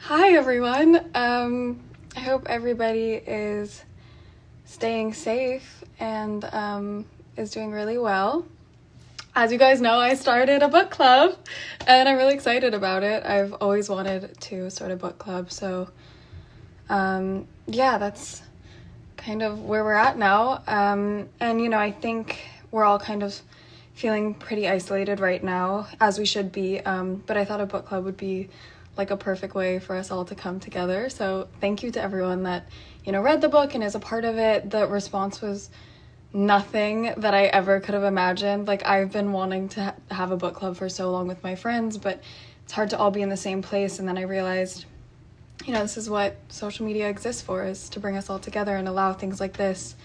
Hi everyone. I hope everybody is staying safe and is doing really well. As you guys know, I started a book club and I'm really excited about it. I've always wanted to start a book club, so yeah, that's kind of where we're at now. And I think we're all kind of feeling pretty isolated right now, as we should be, but I thought a book club would be like a perfect way for us all to come together. So thank you to everyone that read the book and is a part of it. The response was nothing that I ever could have imagined. Like, I've been wanting to have a book club for so long with my friends, but it's hard to all be in the same place. And then I realized this is what social media exists for, is to bring us all together and allow things like this.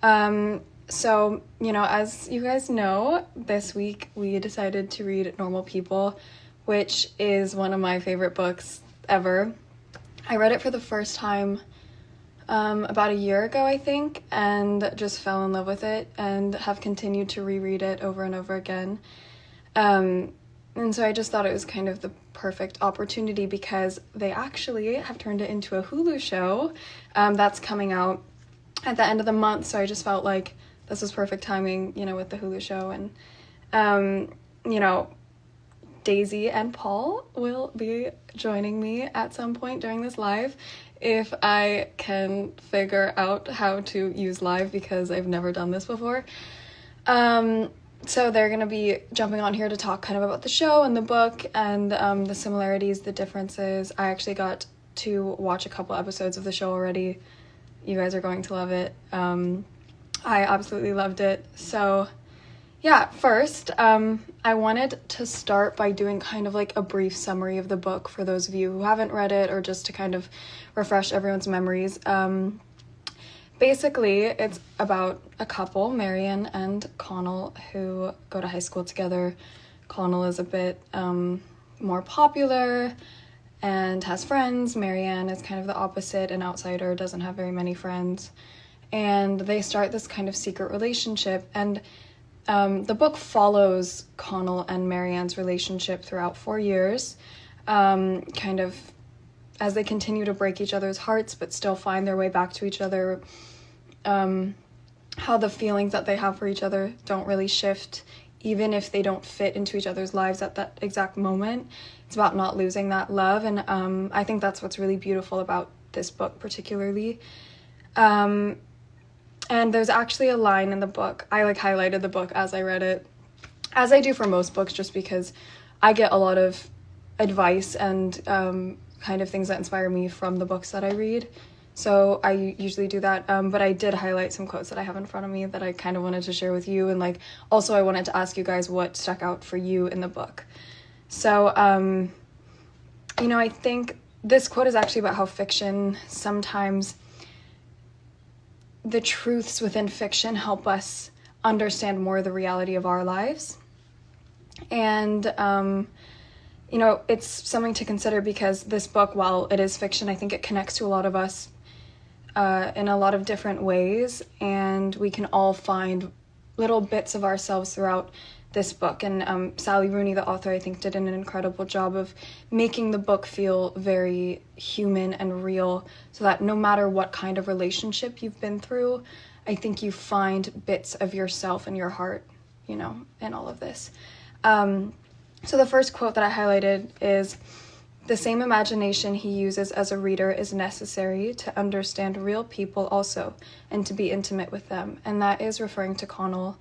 So, as you guys know, this week we decided to read Normal People, which is one of my favorite books ever. I read it for the first time about a year ago, I think, and just fell in love with it and have continued to reread it over and over again. And so I just thought it was kind of the perfect opportunity because they actually have turned it into a Hulu show that's coming out at the end of the month. So I just felt like this was perfect timing, with the Hulu show. And, Daisy and Paul will be joining me at some point during this live if I can figure out how to use live, because I've never done this before. So they're going to be jumping on here to talk kind of about the show and the book and the similarities, the differences. I actually got to watch a couple episodes of the show already. You guys are going to love it. I absolutely loved it. So yeah, first, I wanted to start by doing kind of like a brief summary of the book for those of you who haven't read it, or just to kind of refresh everyone's memories. Basically, it's about a couple, Marian and Connell, who go to high school together. Connell is a bit more popular and has friends. Marianne is kind of the opposite, an outsider, doesn't have very many friends. And they start this kind of secret relationship, and the book follows Connell and Marianne's relationship throughout 4 years, kind of as they continue to break each other's hearts but still find their way back to each other, how the feelings that they have for each other don't really shift, even if they don't fit into each other's lives at that exact moment. It's about not losing that love, and I think that's what's really beautiful about this book particularly. And there's actually a line in the book. I highlighted the book as I read it, as I do for most books, just because I get a lot of advice and kind of things that inspire me from the books that I read. So I usually do that. But I did highlight some quotes that I have in front of me that I kind of wanted to share with you. And also I wanted to ask you guys what stuck out for you in the book. So, I think this quote is actually about how fiction sometimes, the truths within fiction help us understand more of the reality of our lives. And, it's something to consider because this book, while it is fiction, I think it connects to a lot of us in a lot of different ways. And we can all find little bits of ourselves throughout this book. And Sally Rooney, the author, I think did an incredible job of making the book feel very human and real, so that no matter what kind of relationship you've been through, I think you find bits of yourself and your heart, in all of this. So the first quote that I highlighted is, "The same imagination he uses as a reader is necessary to understand real people also, and to be intimate with them." And that is referring to Connell.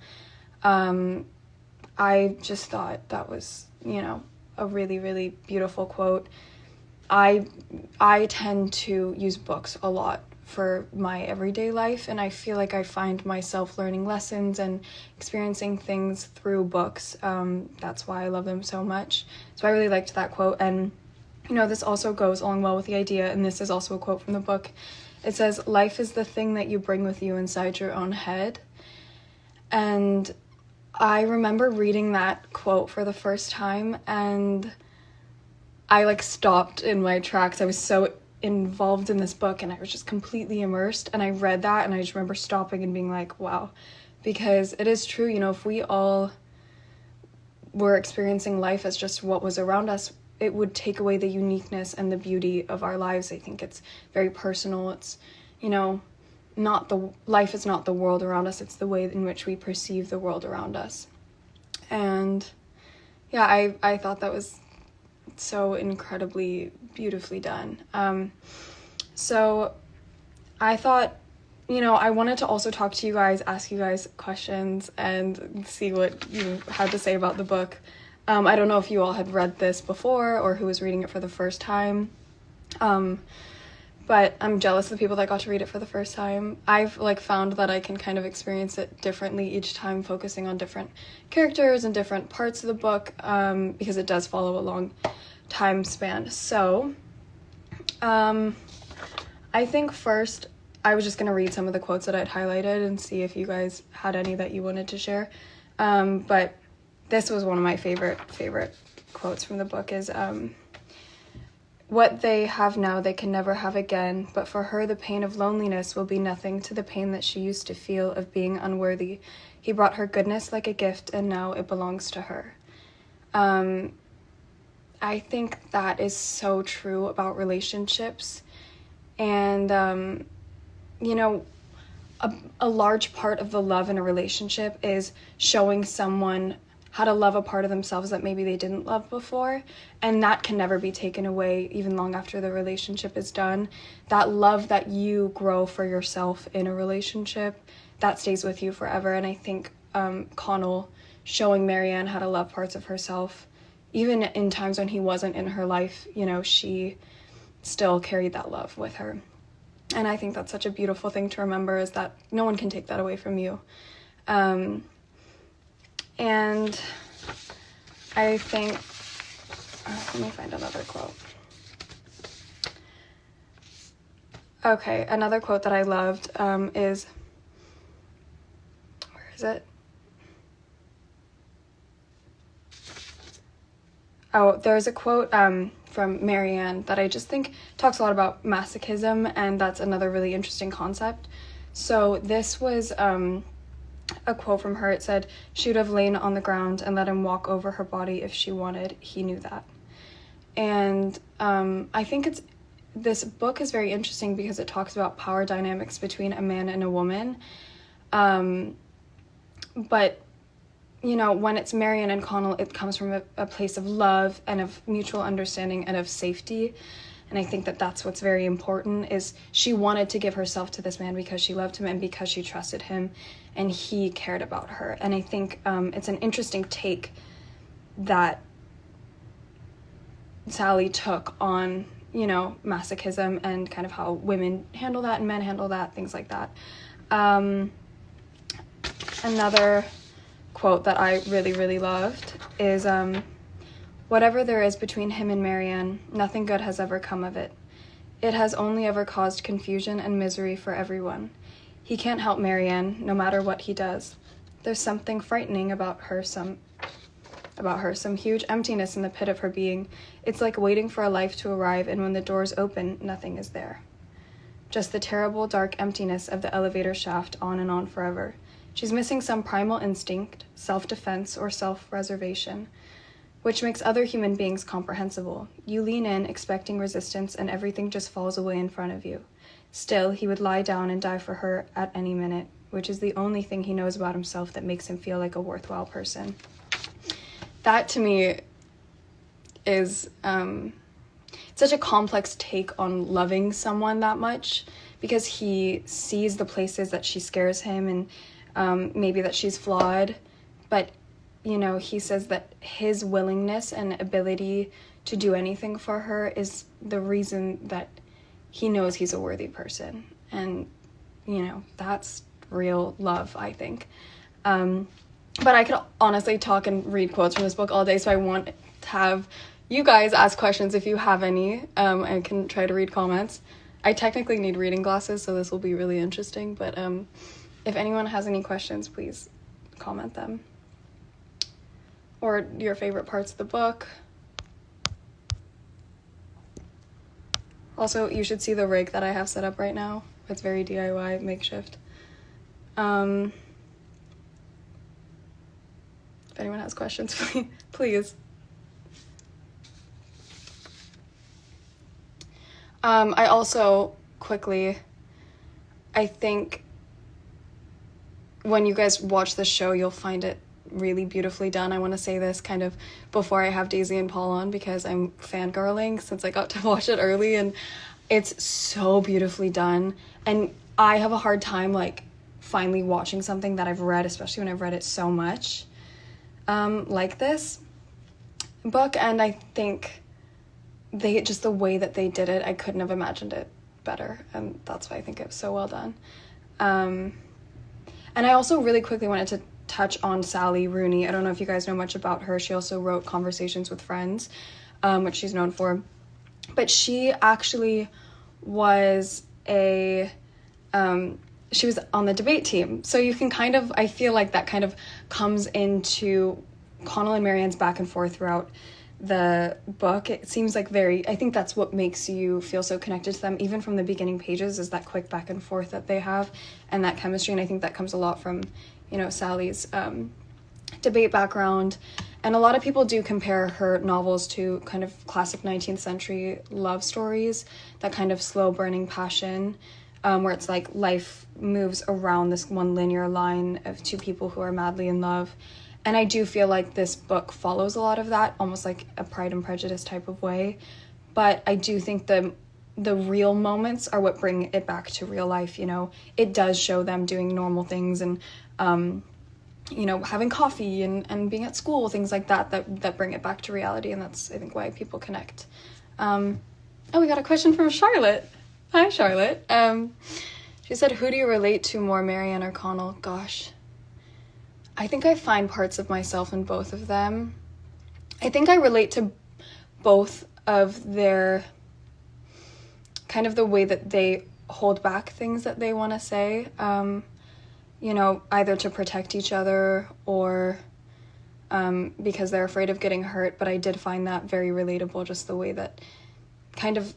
I just thought that was, a really, really beautiful quote. I tend to use books a lot for my everyday life, and I feel like I find myself learning lessons and experiencing things through books. That's why I love them so much. So I really liked that quote. And, this also goes along well with the idea, and this is also a quote from the book. It says, "Life is the thing that you bring with you inside your own head." And I remember reading that quote for the first time, and I stopped in my tracks. I was so involved in this book, and I was just completely immersed. And I read that, and I just remember stopping and being like, wow, because it is true. If we all were experiencing life as just what was around us, it would take away the uniqueness and the beauty of our lives. I think it's very personal. It's, you know, life is not the world around us, it's the way in which we perceive the world around us. And yeah, I thought that was so incredibly beautifully done. So I thought, you know, I wanted to also talk to you guys, ask you guys questions, and see what you had to say about the book. I don't know if you all had read this before or who was reading it for the first time. But I'm jealous of the people that got to read it for the first time. I've found that I can kind of experience it differently each time, focusing on different characters and different parts of the book, because it does follow a long time span. So, I think first I was just going to read some of the quotes that I'd highlighted and see if you guys had any that you wanted to share. But this was one of my favorite quotes from the book is, what they have now they can never have again, but for her the pain of loneliness will be nothing to the pain that she used to feel of being unworthy. He brought her goodness like a gift, and now it belongs to her. I think that is so true about relationships. And, you know, a large part of the love in a relationship is showing someone how to love a part of themselves that maybe they didn't love before, and that can never be taken away even long after the relationship is done. That love that you grow for yourself in a relationship, that stays with you forever. And I think Connell showing Marianne how to love parts of herself, even in times when he wasn't in her life, you know, she still carried that love with her. And I think that's such a beautiful thing to remember, is that no one can take that away from you. And I think, let me find another quote. Okay, another quote that I loved is, where is it? Oh, there's a quote from Marianne that I just think talks a lot about masochism, and that's another really interesting concept. So this was a quote from her. It said, "She would have lain on the ground and let him walk over her body if she wanted. He knew that." And I think this book is very interesting because it talks about power dynamics between a man and a woman. But, you know, when it's Marianne and Connell, it comes from a place of love and of mutual understanding and of safety. And I think that that's what's very important, is she wanted to give herself to this man because she loved him and because she trusted him and he cared about her. And I think it's an interesting take that Sally took on, you know, masochism and kind of how women handle that and men handle that, things like that. Another quote that I really, really loved is, "Whatever there is between him and Marianne, nothing good has ever come of it. It has only ever caused confusion and misery for everyone. He can't help Marianne, no matter what he does. There's something frightening about her, some huge emptiness in the pit of her being. It's like waiting for a life to arrive, and when the doors open, nothing is there. Just the terrible, dark emptiness of the elevator shaft, on and on forever. She's missing some primal instinct, self-defense, or self-preservation, which makes other human beings comprehensible. You lean in, expecting resistance, and everything just falls away in front of you. Still, he would lie down and die for her at any minute, which is the only thing he knows about himself that makes him feel like a worthwhile person." That, to me, is such a complex take on loving someone that much, because he sees the places that she scares him and maybe that she's flawed, but, you know, he says that his willingness and ability to do anything for her is the reason that he knows he's a worthy person. And, you know, that's real love, I think. But I could honestly talk and read quotes from this book all day, so I want to have you guys ask questions if you have any. I can try to read comments. I technically need reading glasses, so this will be really interesting, but if anyone has any questions, please comment them. Or your favorite parts of the book. Also, you should see the rig that I have set up right now. It's very DIY, makeshift. If anyone has questions, please. I also quickly, I think when you guys watch the show, you'll find it really beautifully done. I want to say this kind of before I have Daisy and Paul on, because I'm fangirling since I got to watch it early, and it's so beautifully done. And I have a hard time like finally watching something that I've read, especially when I've read it so much, like this book. And I think they just, the way that they did it, I couldn't have imagined it better, and that's why I think it was so well done. And I also really quickly wanted to touch on Sally Rooney. I don't know if you guys know much about her. She also wrote Conversations with Friends, which she's known for. But she actually was she was on the debate team. So you can kind of, I feel like that kind of comes into Connell and Marianne's back and forth throughout the book. It seems like I think that's what makes you feel so connected to them, even from the beginning pages, is that quick back and forth that they have and that chemistry. And I think that comes a lot from, Sally's debate background. And a lot of people do compare her novels to kind of classic 19th century love stories, that kind of slow burning passion, where it's like life moves around this one linear line of two people who are madly in love. And I do feel like this book follows a lot of that, almost like a Pride and Prejudice type of way. But I do think the real moments are what bring it back to real life. It does show them doing normal things and, having coffee and being at school, things like that bring it back to reality. And that's, I think, why people connect. We got a question from Charlotte. Hi, Charlotte. She said, who do you relate to more, Marianne or Connell? Gosh. I think I find parts of myself in both of them. I think I relate to both of their kind of the way that they hold back things that they want to say, either to protect each other or because they're afraid of getting hurt. But I did find that very relatable, just the way that kind of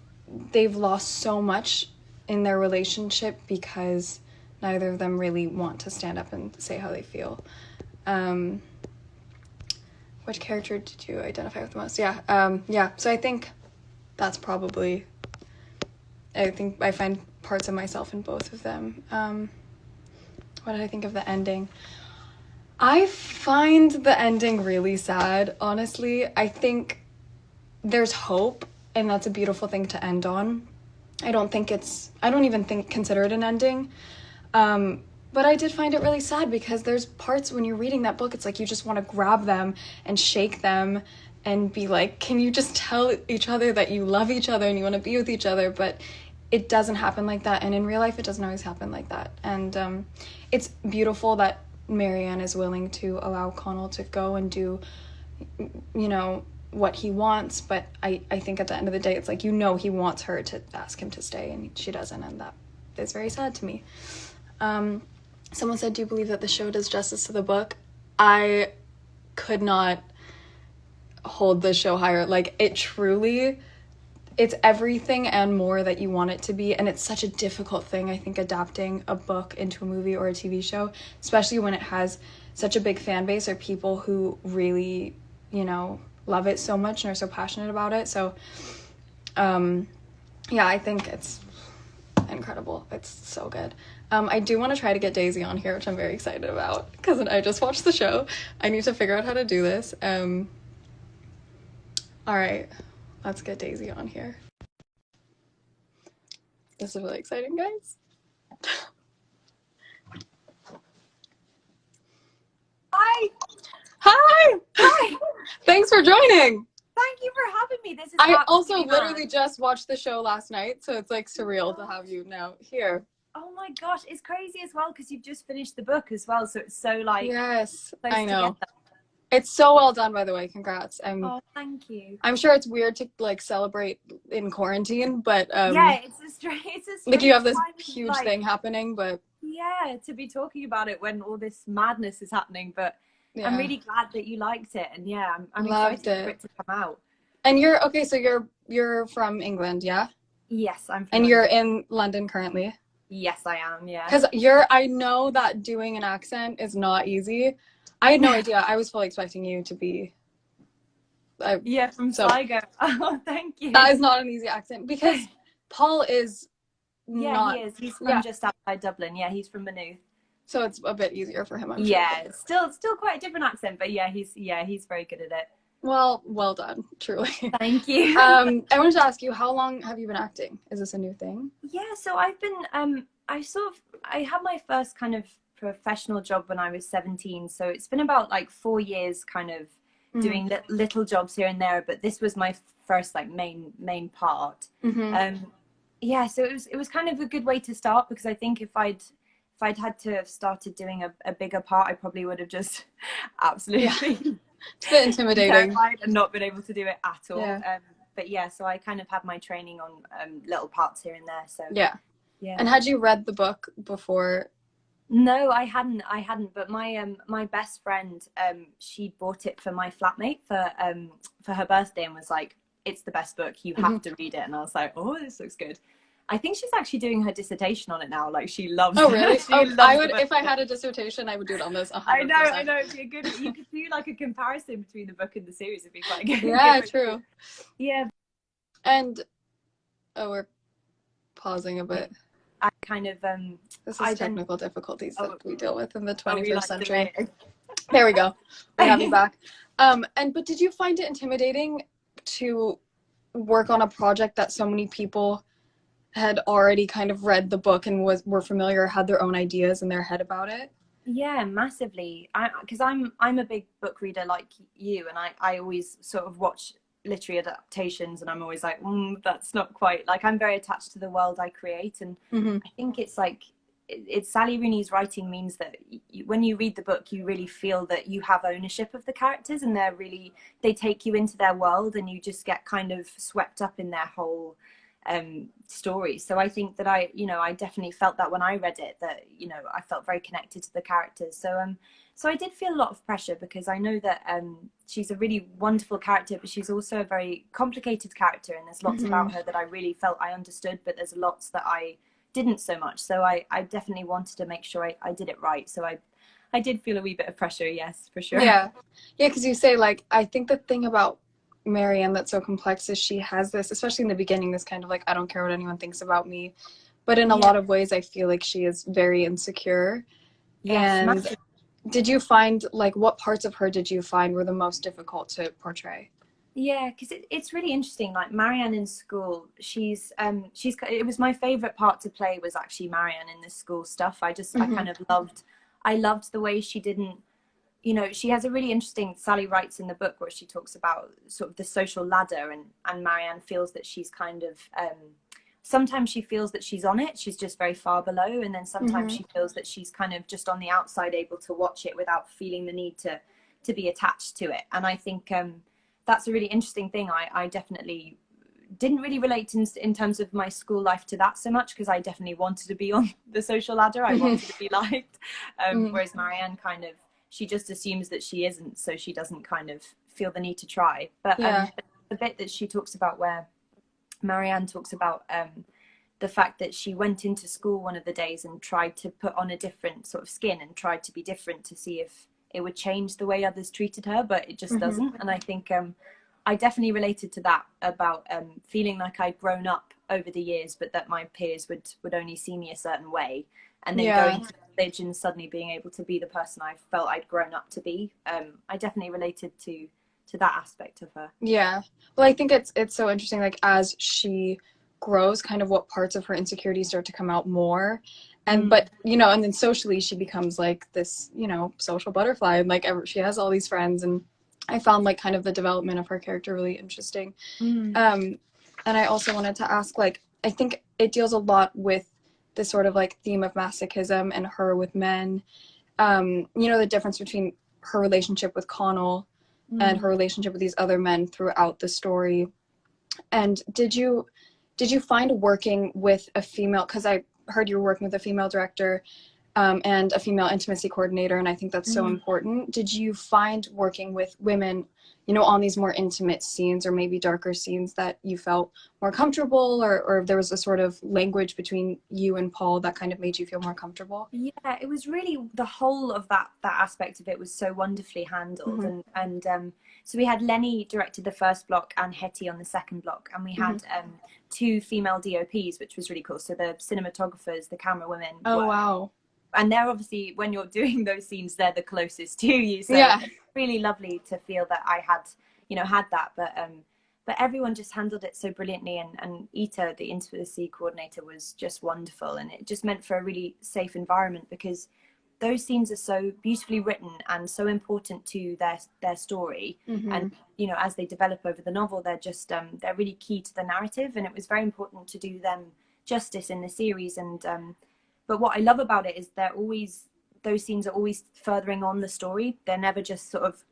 they've lost so much in their relationship because neither of them really want to stand up and say how they feel. Which character did you identify with the most? So I think that's probably, I think I find parts of myself in both of them. What did I think of the ending? I find the ending really sad, honestly. I think there's hope, and that's a beautiful thing to end on. I don't even consider it an ending. But I did find it really sad because there's parts when you're reading that book, it's like you just want to grab them and shake them and be like, can you just tell each other that you love each other and you want to be with each other? But it doesn't happen like that. And in real life, it doesn't always happen like that. And it's beautiful that Marianne is willing to allow Connell to go and do, what he wants. But I think at the end of the day, it's like, he wants her to ask him to stay and she doesn't. And that is very sad to me. Someone said, do you believe that the show does justice to the book? I could not hold the show higher. Like, it's everything and more that you want it to be. And it's such a difficult thing, I think, adapting a book into a movie or a TV show, especially when it has such a big fan base or people who really, love it so much and are so passionate about it. So, I think it's incredible. It's so good. I do want to try to get Daisy on here, which I'm very excited about because I just watched the show. I need to figure out how to do this. All right, let's get Daisy on here. This is really exciting, guys. Hi. Hi. Hi. Thanks for joining. Thank you for having me. This is I also literally just watched the show last night, so it's like surreal to have you now here. Oh my gosh, it's crazy as well because you've just finished the book as well, so it's so like yes, close I know. together. It's so well done, by the way. Congrats. Oh, thank you. I'm sure it's weird to like celebrate in quarantine, but yeah, it's a strange like you have this huge thing happening, but yeah, to be talking about it when all this madness is happening. But I'm really glad that you liked it, and I'm excited for it to come out. And so you're from England, yeah? Yes, I'm from And London. You're in London currently? Yes, I am, yeah. Because I know that doing an accent is not easy. I had no idea. I was fully expecting you to be... from Sligo. Oh, thank you. That is not an easy accent because Paul is not... Yeah, he is. He's from just outside Dublin. Yeah, he's from Maynooth. So it's a bit easier for him, I'm sure. Yeah, still quite a different accent, but he's very good at it. Well done, truly. Thank you. I wanted to ask you, how long have you been acting? Is this a new thing? Yeah, so I've been, I had my first kind of professional job when I was 17. So it's been about like 4 years kind of doing little jobs here and there, but this was my first like main part. Yeah, so it was kind of a good way to start, because I think if I'd had to have started doing a bigger part, I probably would have just absolutely it's a bit intimidating and not been able to do it at all. But yeah, so I kind of had my training on little parts here and there. So yeah. And had you read the book before? No, I hadn't. But my best friend, she bought it for my flatmate for her birthday and was like, "It's the best book. You have to read it." And I was like, "Oh, this looks good." I think she's actually doing her dissertation on it now. Like, she loves it. Oh, really? I would, if I had a dissertation, I would do it on this 100%. I know. It'd be good. You could do like a comparison between the book and the series. It'd be quite good. Yeah, true. Yeah. And, we're pausing a bit. I kind of, this is technical difficulties that we deal with in the 21st century. There we go. We have you back. But did you find it intimidating to work on a project that so many people had already kind of read the book and were familiar, had their own ideas in their head about it? Yeah, massively. Because I'm a big book reader like you, and I always sort of watch literary adaptations, and I'm always like, that's not quite, like, I'm very attached to the world I create, and I think it's like, it's Sally Rooney's writing means that when you read the book, you really feel that you have ownership of the characters, and they take you into their world, and you just get kind of swept up in their whole story. So I think that I definitely felt that when I read it, that I felt very connected to the characters. So I did feel a lot of pressure, because I know that she's a really wonderful character, but she's also a very complicated character, and there's lots about her that I really felt I understood, but there's lots that I didn't so much. So I definitely wanted to make sure I did it right. So I did feel a wee bit of pressure, yes, for sure. Yeah, because you say, like, I think the thing about Marianne that's so complex is she has this, especially in the beginning, this kind of like, I don't care what anyone thinks about me, but in a lot of ways I feel like she is very insecure. And did you find, like, what parts of her did you find were the most difficult to portray? Yeah, because it's really interesting. Like, Marianne in school, it was my favorite part to play, was actually Marianne in the school stuff. I kind of loved the way she didn't, she has a really interesting, Sally writes in the book, where she talks about sort of the social ladder, and Marianne feels that she's kind of, sometimes she feels that she's on it, she's just very far below, and then sometimes she feels that she's kind of just on the outside, able to watch it without feeling the need to be attached to it. And I think that's a really interesting thing. I definitely didn't really relate in terms of my school life to that so much, because I definitely wanted to be on the social ladder. I wanted to be liked, whereas Marianne kind of, she just assumes that she isn't, so she doesn't kind of feel the need to try. But the bit that she talks about, where Marianne talks about the fact that she went into school one of the days and tried to put on a different sort of skin and tried to be different to see if it would change the way others treated her, but it just doesn't. And I think I definitely related to that, about feeling like I'd grown up over the years, but that my peers would only see me a certain way, and then going to college and suddenly being able to be the person I felt I'd grown up to be. I definitely related to that aspect of her. Yeah. Well, I think it's so interesting, like, as she grows, kind of what parts of her insecurities start to come out more. And but and then socially she becomes like this social butterfly, and like she has all these friends, and I found like kind of the development of her character really interesting. And I also wanted to ask, like, I think it deals a lot with this sort of like theme of masochism and her with men, the difference between her relationship with Connell and her relationship with these other men throughout the story. And did you find working with a female, because I heard you were working with a female director, and a female intimacy coordinator, and I think that's so important. Did you find working with women, you know, on these more intimate scenes or maybe darker scenes that you felt more comfortable, or there was a sort of language between you and Paul that kind of made you feel more comfortable? Yeah, it was really the whole of that aspect of it was so wonderfully handled. And so we had Lenny directed the first block and Hetty on the second block, and we had two female DOPs, which was really cool. So the cinematographers, the camera women. Oh, wow. And they're obviously, when you're doing those scenes, they're the closest to you. So yeah, it's really lovely to feel that I had, you know, had that. But everyone just handled it so brilliantly. And Ita, the intimacy coordinator, was just wonderful. And it just meant for a really safe environment, because those scenes are so beautifully written and so important to their story. And, you know, as they develop over the novel, they're just, they're really key to the narrative. And it was very important to do them justice in the series. And, but what I love about it is those scenes are always furthering on the story. They're never just sort of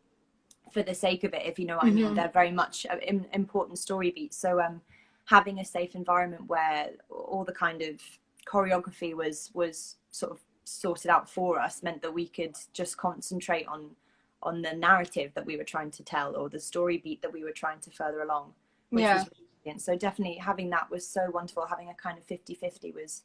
for the sake of it, if you know what I mean. They're very much important story beats. So having a safe environment where all the kind of choreography was sort of sorted out for us meant that we could just concentrate on the narrative that we were trying to tell, or the story beat that we were trying to further along, which was brilliant. So definitely having that was so wonderful. Having a kind of 50-50 was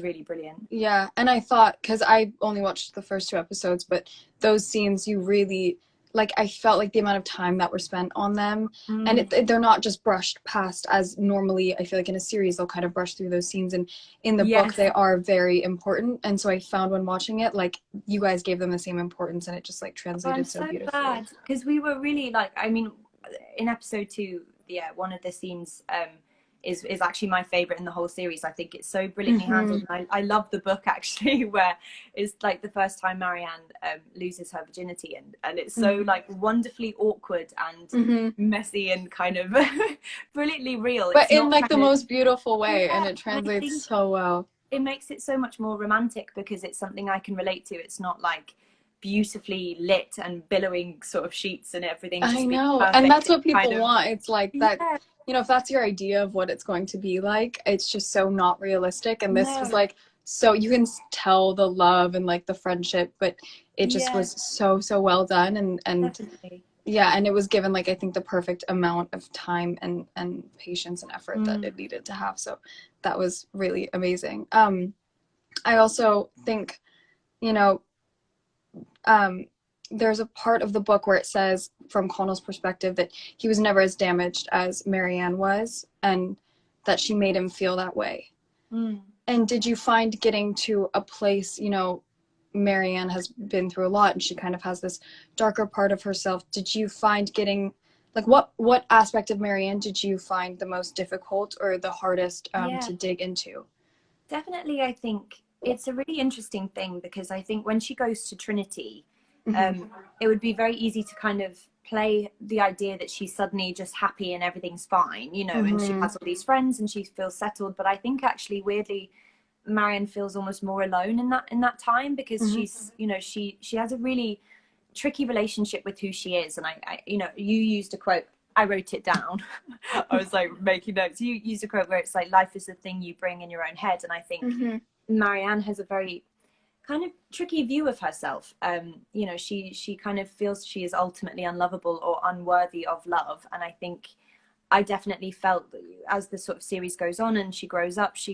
really brilliant. Yeah, and I thought, because I only watched the first 2 episodes, but those scenes, you really, like, I felt like the amount of time that were spent on them, and they're not just brushed past as normally I feel like in a series they'll kind of brush through those scenes, and in the book they are very important. And so I found when watching it, like, you guys gave them the same importance, and it just like translated so beautifully. I'm so glad, because we were really, like, I mean, in episode 2, one of the scenes is actually my favorite in the whole series. I think it's so brilliantly handled. And I love the book, actually, where it's like the first time Marianne loses her virginity, and it's so like wonderfully awkward and messy and kind of brilliantly real, but it's in like the most beautiful way. And it translates so well. It makes it so much more romantic because it's something I can relate to. It's not like beautifully lit and billowing sort of sheets and everything. I know, and that's what people want. It's like that, you know, if that's your idea of what it's going to be like, it's just so not realistic. And this was like, so you can tell the love and like the friendship, but it just was so well done. And definitely. Yeah, and it was given, like, I think the perfect amount of time and patience and effort that it needed to have. So that was really amazing. I also think, you know, there's a part of the book where it says, from Connell's perspective, that he was never as damaged as Marianne was, and that she made him feel that way. And did you find getting to a place, you know, Marianne has been through a lot and she kind of has this darker part of herself. Did you find getting, like, what aspect of Marianne did you find the most difficult or the hardest to dig into? Definitely, I think it's a really interesting thing, because I think when she goes to Trinity, it would be very easy to kind of play the idea that she's suddenly just happy and everything's fine, you know, and she has all these friends and she feels settled. But I think actually, weirdly, Marianne feels almost more alone in that time, because she's, you know, she has a really tricky relationship with who she is. And I you know, you used a quote, I wrote it down. I was like making notes. You used a quote where it's like, life is the thing you bring in your own head. And I think Marianne has a very kind of tricky view of herself. You know, she kind of feels she is ultimately unlovable or unworthy of love. And I think I definitely felt that as the sort of series goes on and she grows up, she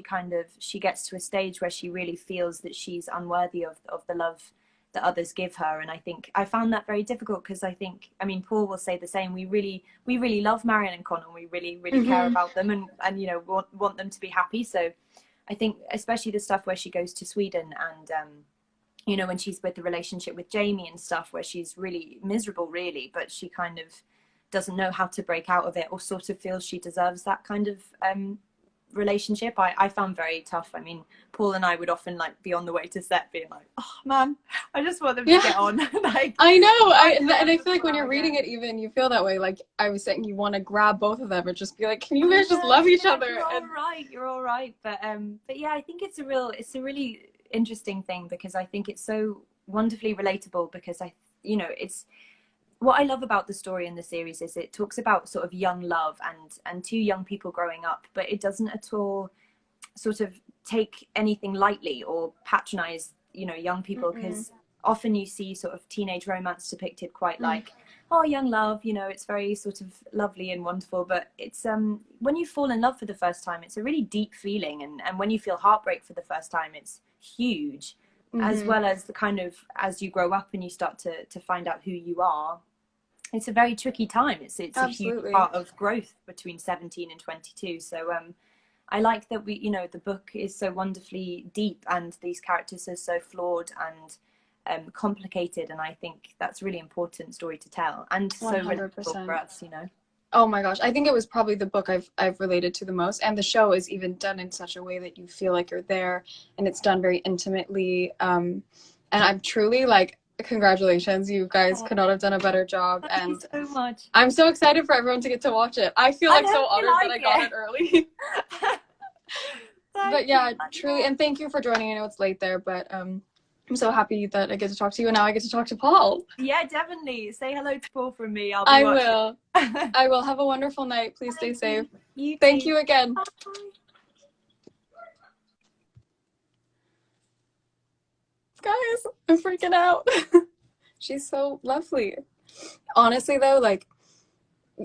gets to a stage where she really feels that she's unworthy of the love that others give her. And I think I found that very difficult, because I think, I mean, Paul will say the same. We really love Marianne and Connell. We really care about them and you know, want them to be happy. So I think especially the stuff where she goes to Sweden and you know, when she's with the relationship with Jamie and stuff, where she's really miserable, really, but she kind of doesn't know how to break out of it, or sort of feels she deserves that kind of relationship. I found very tough. I mean, Paul and I would often like be on the way to set being like, oh man, I just want them to get on. Like, I know. And I feel like when you're reading it, even you feel that way. Like I was saying, you want to grab both of them and just be like, can you guys just love each other? You're all right. But yeah, I think it's a really interesting thing, because I think it's so wonderfully relatable, because you know, it's what I love about the story in the series is it talks about sort of young love and two young people growing up, but it doesn't at all sort of take anything lightly or patronize you know, young people, Mm-mm. because often you see sort of teenage romance depicted quite like, oh, young love, you know, it's very sort of lovely and wonderful, but it's when you fall in love for the first time, it's a really deep feeling, and when you feel heartbreak for the first time, it's huge, as Mm-hmm. well as the kind of, as you grow up and you start to find out who you are, it's a very tricky time. It's a huge Absolutely. part of growth between 17 and 22. So I like that we, you know, the book is so wonderfully deep and these characters are so flawed and complicated, and I think that's a really important story to tell, and so relatable for 100%. us, you know. Oh my gosh, I think it was probably the book I've related to the most, and the show is even done in such a way that you feel like you're there, and it's done very intimately. And I'm truly like, congratulations, you guys Oh, could not have done a better job, thank you and so much. I'm so excited for everyone to get to watch it. I feel I like hope so you honored that like I got it it. early. Thank But you. yeah, truly, and thank you for joining. I know it's late there, but I'm so happy that I get to talk to you, and now I get to talk to Paul. Yeah, definitely. Say hello to Paul from me. I'll be I watching. will. I will. Have a wonderful night. Please stay Thank safe. you. You Thank too. you again. Bye. Guys, I'm freaking out. She's so lovely. Honestly, though, like,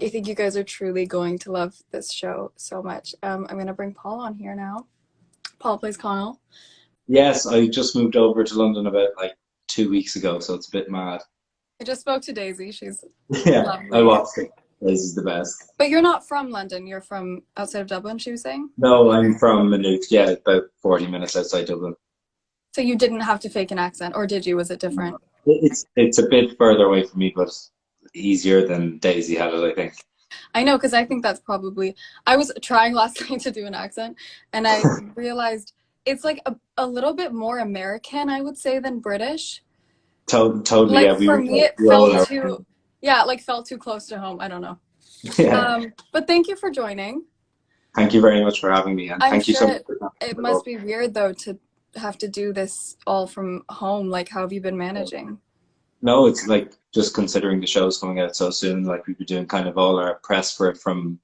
I think you guys are truly going to love this show so much. I'm gonna bring Paul on here now. Paul plays Connell. Yes, I just moved over to London about like 2 weeks ago, so it's a bit mad. I just spoke to Daisy. She's Yeah, I lovely. watched it. This is the best. But you're not from London. You're from outside of Dublin, she was saying. No, I'm from Maynooth, yeah, about 40 minutes outside Dublin. So you didn't have to fake an accent, or did you? Was it different? It's a bit further away from me, but easier than Daisy had it, I think. I know, because I think that's probably. I was trying last night to do an accent, and I realized it's like a little bit more American, I would say, than British. Totally, yeah, Like we for were me, like it felt rolling too, yeah, like felt too close to home. I don't know. Yeah, But thank you for joining. thank you very much for having me, and I'm thank you so sure much it, for coming on it the must book. be weird though to have to do this all from home. Like, how have you been managing? No, it's like just considering the show's coming out so soon, like we've been doing kind of all our press for it from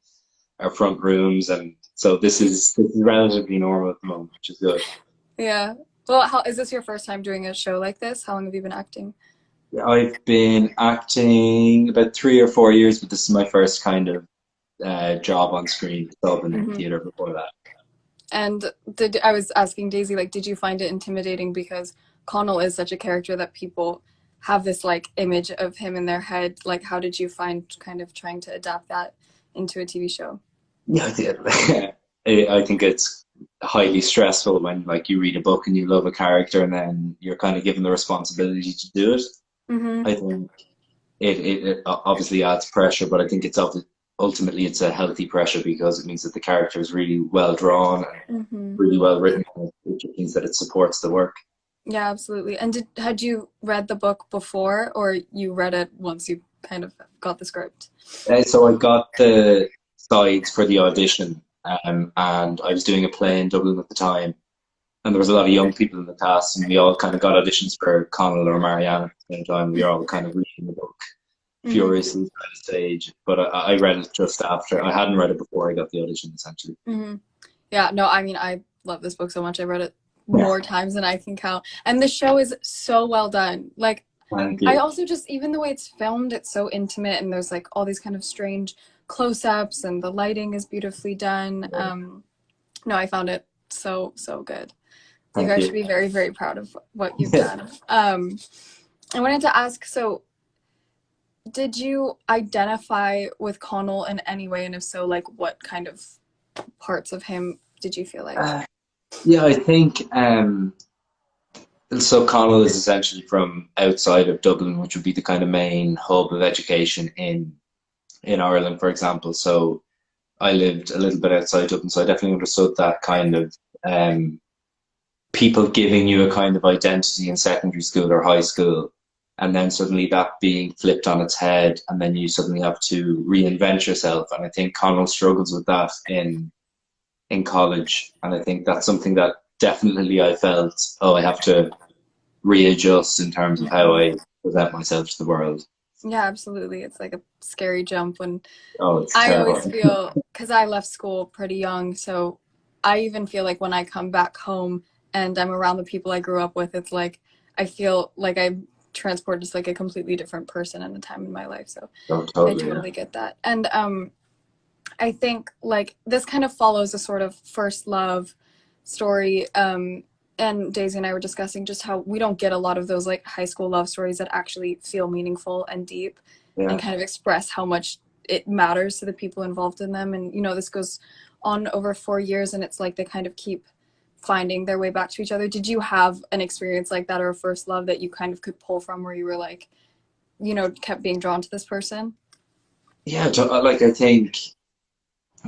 our front rooms, and so this is relatively normal at the moment, which is good. Yeah. Well, how is this your first time doing a show like this? How long have you been acting? I've been acting about 3 or 4 years, but this is my first kind of job on screen. So I've been in Hmm. theater before that. And did I was asking Daisy, like, did you find it intimidating because Connell is such a character that people have this like image of him in their head? Like, how did you find kind of trying to adapt that into a TV show? Yeah, I did. I think it's highly stressful when like you read a book and you love a character and then you're kind of given the responsibility to do it. Mm-hmm. I think it obviously adds pressure, but I think ultimately it's a healthy pressure because it means that the character is really well drawn and Mm-hmm. really well written, which means that it supports the work. Yeah, absolutely. And had you read the book before, or you read it once you kind of got the script? So I got the sides for the audition, and I was doing a play in Dublin at the time, and there was a lot of young people in the cast, and we all kind of got auditions for Connell or Marianne at the same time. We were all kind of reading the book Mm-hmm. furiously at the stage, but I read it just after. I hadn't read it before I got the audition, essentially. Mm-hmm. Yeah, no, I mean, I love this book so much. I read it Yeah, more times than I can count. And the show is so well done. Like, thank I you. also just, even the way it's filmed, it's so intimate, and there's like all these kind of strange close-ups, and the lighting is beautifully done. No, I found it so, so good. You Thank guys should you. be very, very proud of what you've done. I wanted to ask, so did you identify with Connell in any way? And if so, like, what kind of parts of him did you feel like? Uh, yeah, I think so. Connell is essentially from outside of Dublin, which would be the kind of main hub of education in Ireland, for example. So I lived a little bit outside Dublin, so I definitely understood that kind of um, people giving you a kind of identity in secondary school or high school, and then suddenly that being flipped on its head, and then you suddenly have to reinvent yourself. And I think Connell struggles with that in college, and I think that's something that definitely I felt, oh, I have to readjust in terms of how Mhm. I present myself to the world. Yeah, absolutely. It's like a scary jump when Oh, it's I always terrible. feel, because I left school pretty young, so I even feel like when I come back home, and I'm around the people I grew up with, it's like I feel like I'm transported to like a completely different person at a time in my life. So Oh, I totally, yeah. totally get that. And I think like this kind of follows a sort of first love story. And Daisy and I were discussing just how we don't get a lot of those like high school love stories that actually feel meaningful and deep and Yeah. kind of express how much it matters to the people involved in them. And, you know, this goes on over 4 years and it's like they kind of keep finding their way back to each other. Did you have an experience like that or a first love that you kind of could pull from where you were like, you know, kept being drawn to this person? Yeah, like I think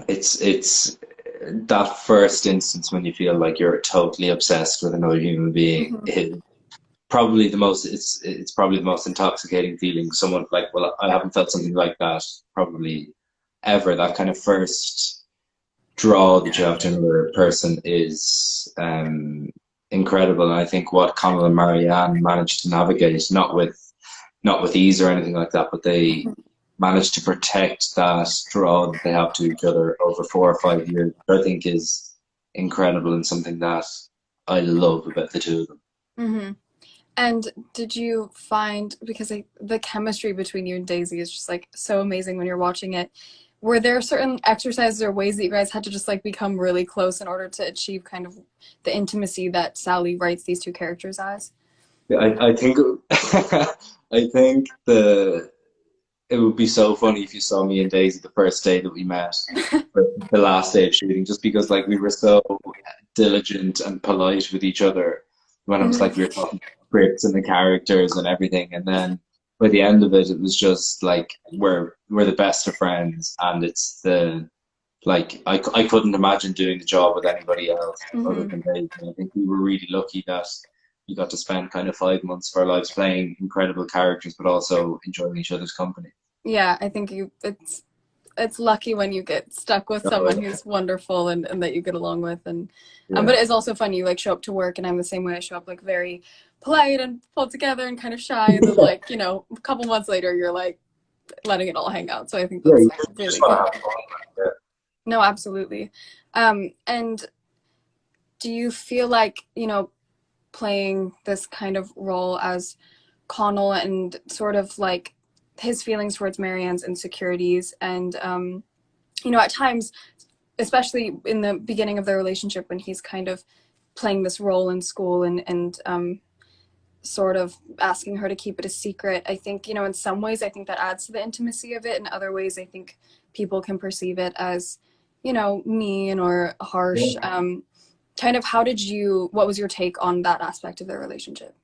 it's that first instance when you feel like you're totally obsessed with another human being. Mm-hmm. Probably the most it's probably the most intoxicating feeling. Someone like, well, I haven't felt something like that probably ever. That kind of first draw that you have to another person is incredible. And I think what Connell and Marianne managed to navigate, not with ease or anything like that, but they managed to protect that draw that they have to each other over 4 or 5 years, which I think is incredible and something that I love about the two of them. Mm-hmm. And did you find, because the chemistry between you and Daisy is just like so amazing when you're watching it, were there certain exercises or ways that you guys had to just like become really close in order to achieve kind of the intimacy that Sally writes these two characters as? Yeah, I think I think it would be so funny if you saw me and Daisy the first day that we met, for the last day of shooting, just because like we were so diligent and polite with each other when it was like we were talking scripts and the characters and everything, and then by the end of it, it was just like we're the best of friends, and it's the like I couldn't imagine doing the job with anybody else other Mm-hmm. than Daisy. I think we were really lucky that we got to spend kind of 5 months of our lives playing incredible characters, but also enjoying each other's company. Yeah, I think it's lucky when you get stuck with Oh, someone who's wonderful and that you get along with. And yeah. but it is also funny, you like show up to work and I'm the same way. I show up like very polite and pulled together and kind of shy, and then like, you know, a couple months later you're like letting it all hang out. So I think Yeah, that's you really just want good. to have fun. Yeah. No, absolutely. And do you feel like, you know, playing this kind of role as Connell and sort of like his feelings towards Marianne's insecurities and you know, at times, especially in the beginning of their relationship when he's kind of playing this role in school and sort of asking her to keep it a secret, I think, you know, in some ways I think that adds to the intimacy of it. In other ways I think people can perceive it as, you know, mean or harsh. Yeah. Kind of what was your take on that aspect of their relationship?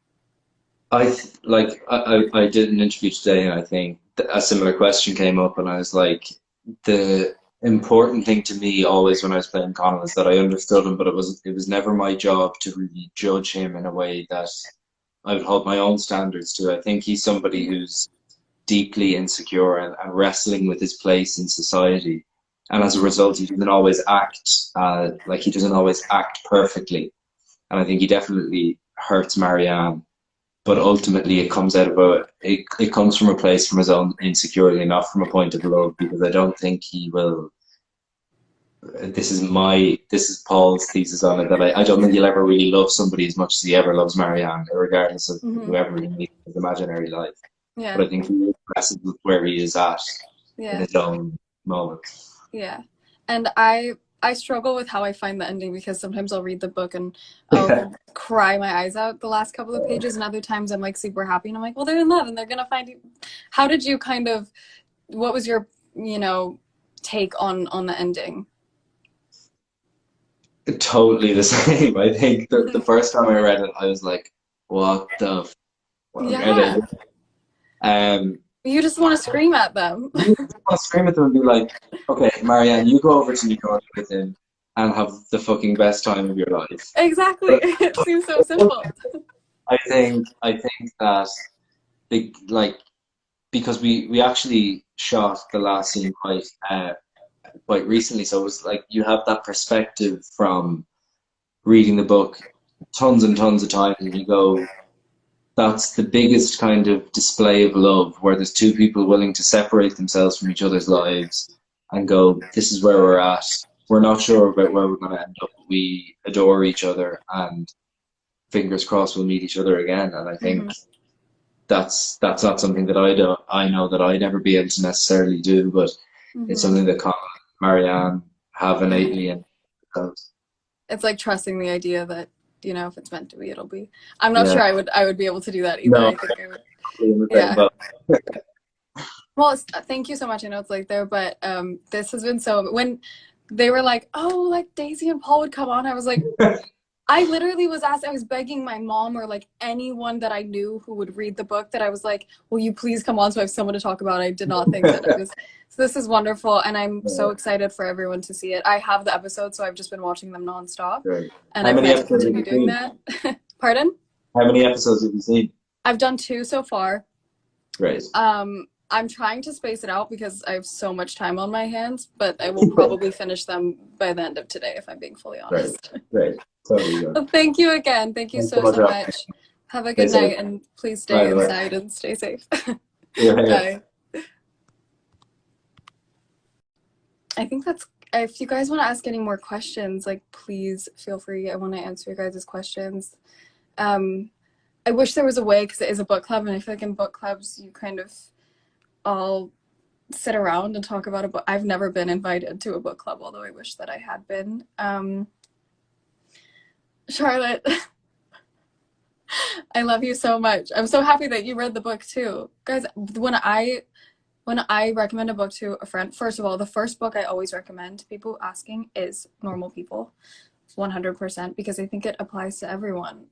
I did an interview today, and I think a similar question came up, and I was like, the important thing to me always when I was playing Connell is that I understood him, but it was never my job to really judge him in a way that I would hold my own standards to. I think he's somebody who's deeply insecure and wrestling with his place in society, and as a result, he doesn't always act perfectly, and I think he definitely hurts Marianne, but ultimately it comes from a place from his own insecurity, not from a point of love, because I don't think he will. This is Paul's thesis on it, that I don't think he'll ever really love somebody as much as he ever loves Marianne, regardless of Mm-hmm. whoever he meets in his imaginary life. But Yeah, I think he wrestles with where he is at in yeah. his own moment. Yeah. And I struggle with how I find the ending because sometimes I'll read the book and I'll Yeah. cry my eyes out the last couple of pages, and other times I'm like super happy and I'm like, well, they're in love and they're gonna find you. How did you kind of, what was your, you know, take on the ending? Totally the same. I think the first time I read it, I was like, what the fuck are they Yeah. doing? Um, You just want to scream at them. You just want to scream at them and be like, okay, Marianne, you go over to New York with him and have the fucking best time of your life. Exactly. But It seems so simple. I think that because we actually shot the last scene quite recently, so it was like you have that perspective from reading the book tons and tons of times, and you go, that's the biggest kind of display of love, where there's two people willing to separate themselves from each other's lives and go, this is where we're at. We're not sure about where we're going to end up. We adore each other, and fingers crossed we'll meet each other again. And I think Mm-hmm. that's not something that I know that I'd ever be able to necessarily do, but it's Mm-hmm. something that Colin and Marianne have innately in themselves. It's like trusting the idea that, you know, if it's meant to be, it'll be. I'm not Yeah. sure I would be able to do that either. No, I think I would. in the same Yeah. boat. Well, thank you so much. I know it's late there, but this has been so. When they were like, "Oh, like Daisy and Paul would come on," I was like, I literally was asked. I was begging my mom or like anyone that I knew who would read the book that I was like, "Will you please come on so I have someone to talk about?" I did not think that it was. So this is wonderful, and I'm so excited for everyone to see it. I have the episodes, so I've just been watching them nonstop, Great. and How I many plan to episodes have continue you doing seen? that. Pardon? How many episodes have you seen? I've done 2 so far. Great. I'm trying to space it out because I have so much time on my hands, but I will probably finish them by the end of today, if I'm being fully honest. Great. Totally good. Well, thank you again. Thank you Thanks so so, much, so Rob. much. Have a Stay good safe. night, and please stay Bye, bye. inside and stay safe. Yeah. Bye. I think that's, if you guys want to ask any more questions, like, please feel free. I want to answer your guys' questions. I wish there was a way, because it is a book club, and I feel like in book clubs, you kind of all sit around and talk about a book. I've never been invited to a book club, although I wish that I had been. Charlotte, I love you so much. I'm so happy that you read the book too. Guys, when I recommend a book to a friend, first of all, the first book I always recommend to people asking is Normal People, 100%, because I think it applies to everyone.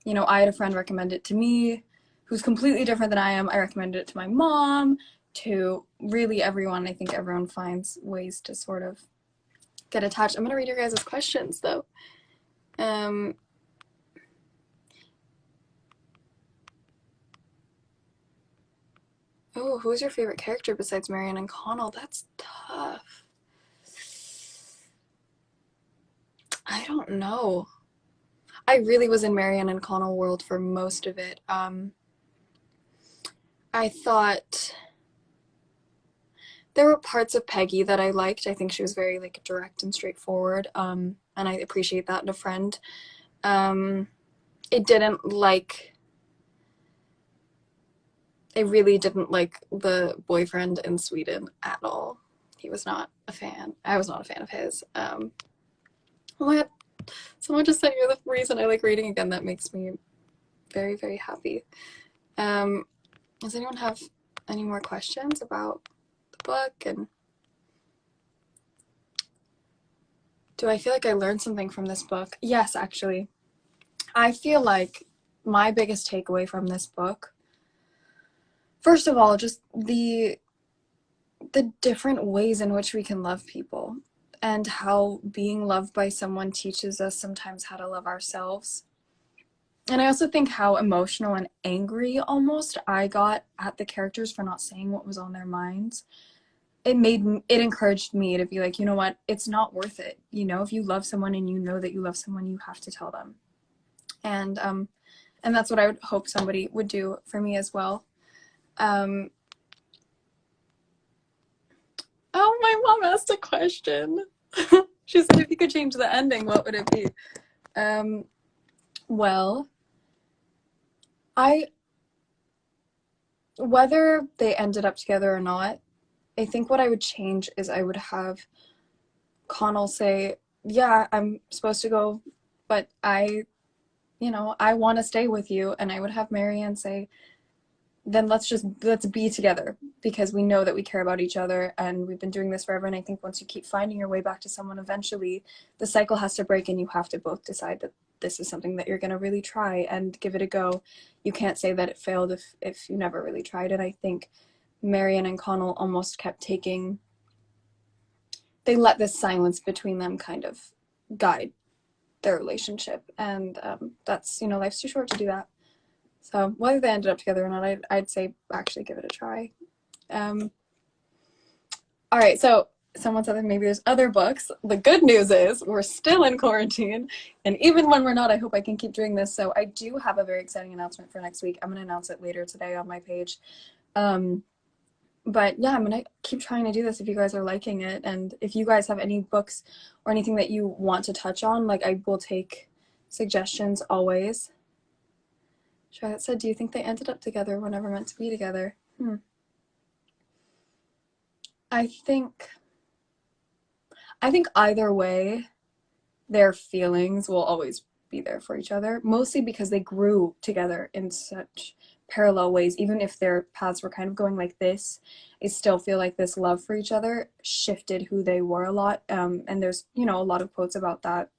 You know, I had a friend recommend it to me who's completely different than I am. I recommended it to my mom, to really everyone. I think everyone finds ways to sort of get attached. I'm going to read your guys' questions, though. Oh, who's your favorite character besides Marianne and Connell? That's tough. I don't know. I really was in Marianne and Connell world for most of it. I thought there were parts of Peggy that I liked. I think she was very like direct and straightforward. And I appreciate that in a friend. I really didn't like the boyfriend in Sweden at all. He was not a fan. I was not a fan of his. Oh my god, someone just sent me the reason I like reading again. That makes me very, very happy. Does anyone have any more questions about the book? And do I feel like I learned something from this book? Yes, actually. I feel like my biggest takeaway from this book, first of all, just the different ways in which we can love people, and how being loved by someone teaches us sometimes how to love ourselves. And I also think how emotional and angry almost I got at the characters for not saying what was on their minds. It encouraged me to be like, you know what, it's not worth it. You know, if you love someone and you know that you love someone, you have to tell them. And that's what I would hope somebody would do for me as well. Oh, my mom asked a question. She said, if you could change the ending, what would it be? Well, whether they ended up together or not, I think what I would change is I would have Connell say, yeah, I'm supposed to go, but I want to stay with you. And I would have Marianne say, then let's be together, because we know that we care about each other and we've been doing this forever. And I think once you keep finding your way back to someone, eventually the cycle has to break and you have to both decide that this is something that you're going to really try and give it a go. You can't say that it failed if you never really tried. And I think Marianne and Connell almost kept they let this silence between them kind of guide their relationship. And that's, life's too short to do that. So whether they ended up together or not, I'd say actually give it a try. All right, so someone said that maybe there's other books. The good news is we're still in quarantine, and even when we're not, I hope I can keep doing this. So I do have a very exciting announcement for next week. I'm going to announce it later today on my page. But yeah, I'm going to keep trying to do this if you guys are liking it. And if you guys have any books or anything that you want to touch on, like I will take suggestions always. Charlotte said, do you think they ended up together were never meant to be together? I think either way, their feelings will always be there for each other, mostly because they grew together in such parallel ways. Even if their paths were kind of going like this, I still feel like this love for each other shifted who they were a lot. And there's, a lot of quotes about that.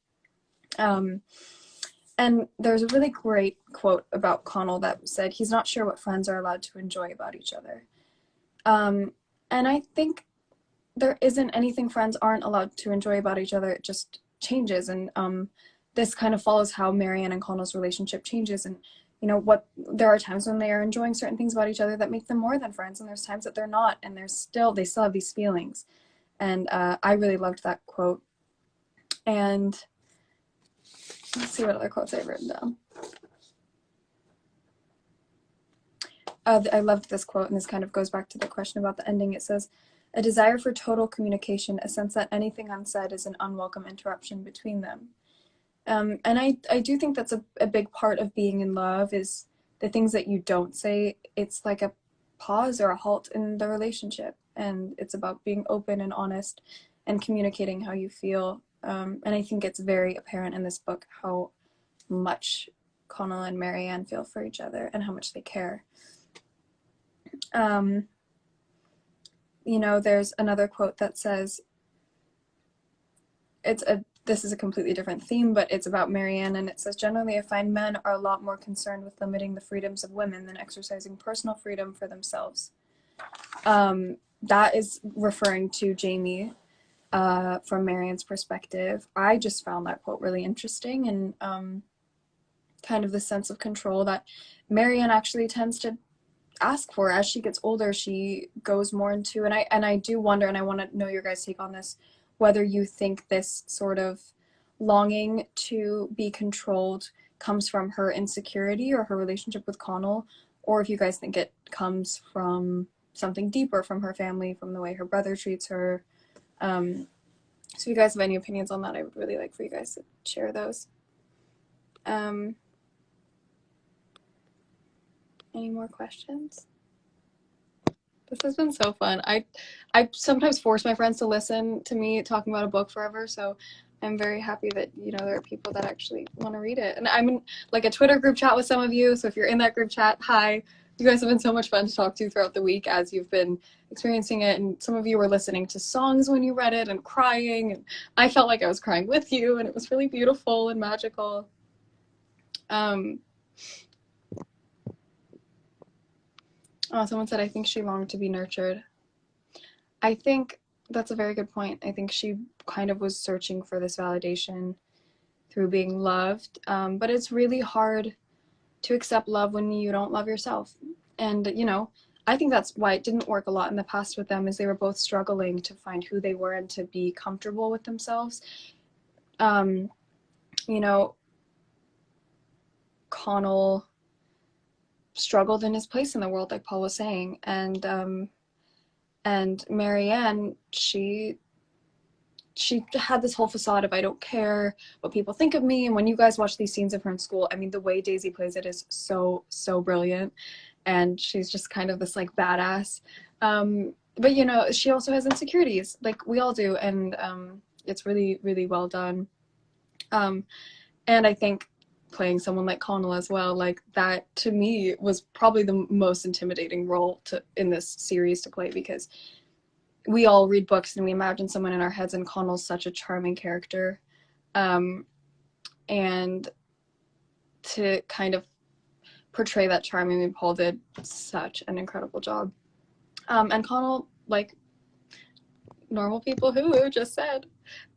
And there's a really great quote about Connell that said, he's not sure what friends are allowed to enjoy about each other. And I think there isn't anything friends aren't allowed to enjoy about each other. It just changes. And this kind of follows how Marianne and Connell's relationship changes. And, there are times when they are enjoying certain things about each other that make them more than friends. And there's times that they're not. And they still have these feelings. And I really loved that quote. And let's see what other quotes I've written down. I loved this quote, and this kind of goes back to the question about the ending. It says, a desire for total communication, a sense that anything unsaid is an unwelcome interruption between them. And I do think that's a big part of being in love, is the things that you don't say. It's like a pause or a halt in the relationship. And it's about being open and honest and communicating how you feel. And I think it's very apparent in this book how much Connell and Marianne feel for each other and how much they care. There's another quote that says, this is a completely different theme, but it's about Marianne, and it says, generally I find men are a lot more concerned with limiting the freedoms of women than exercising personal freedom for themselves. That is referring to Jamie from Marianne's perspective. I just found that quote really interesting, and kind of the sense of control that Marianne actually tends to ask for as she gets older. She goes more into, and I do wonder, and I want to know your guys' take on this, whether you think this sort of longing to be controlled comes from her insecurity or her relationship with Connell, or if you guys think it comes from something deeper, from her family, from the way her brother treats her. So if you guys have any opinions on that, I would really like for you guys to share those. Any more questions? This has been so fun. I sometimes force my friends to listen to me talking about a book forever, so I'm very happy that, there are people that actually want to read it. And I'm in like a Twitter group chat with some of you, so if you're in that group chat, hi. You guys have been so much fun to talk to throughout the week as you've been experiencing it, and some of you were listening to songs when you read it and crying, and I felt like I was crying with you, and it was really beautiful and magical. Someone said, I think she longed to be nurtured. I think that's a very good point. I think she kind of was searching for this validation through being loved. But it's really hard to accept love when you don't love yourself. And, I think that's why it didn't work a lot in the past with them, is they were both struggling to find who they were and to be comfortable with themselves. Connell struggled in his place in the world, like Paul was saying, and Marianne, she had this whole facade of, I don't care what people think of me. And when you guys watch these scenes of her in school, I mean, the way Daisy plays it is so brilliant, and she's just kind of this like badass, but she also has insecurities like we all do, and it's really, really well done. And I think playing someone like Connell as well, like that to me was probably the most intimidating role in this series to play, because we all read books and we imagine someone in our heads, and Connell's such a charming character, and to kind of portray that charm, I mean, Paul did such an incredible job, and Connell, like normal people who just said,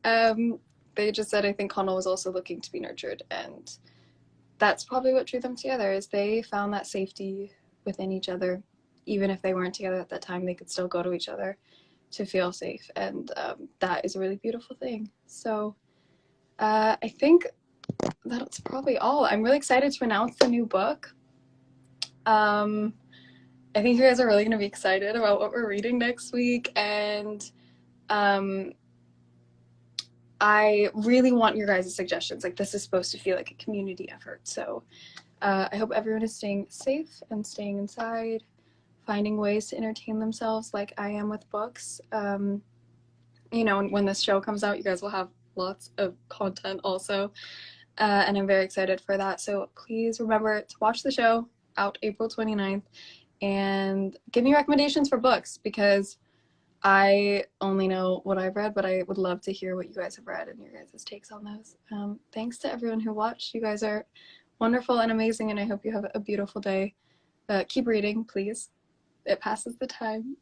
they just said, I think Connell was also looking to be nurtured, and that's probably what drew them together, is they found that safety within each other. Even if they weren't together at that time, they could still go to each other to feel safe, and that is a really beautiful thing. So I think that's probably all. I'm really excited to announce the new book. I think you guys are really going to be excited about what we're reading next week, and I really want your guys' suggestions. Like, this is supposed to feel like a community effort. So I hope everyone is staying safe and staying inside, finding ways to entertain themselves like I am with books. You know, when this show comes out, you guys will have lots of content also. And I'm very excited for that. So please remember to watch the show, out April 29th, and give me recommendations for books, because I only know what I've read, but I would love to hear what you guys have read and your guys' takes on those. Thanks to everyone who watched. You guys are wonderful and amazing, and I hope you have a beautiful day. Keep reading, please. It passes the time.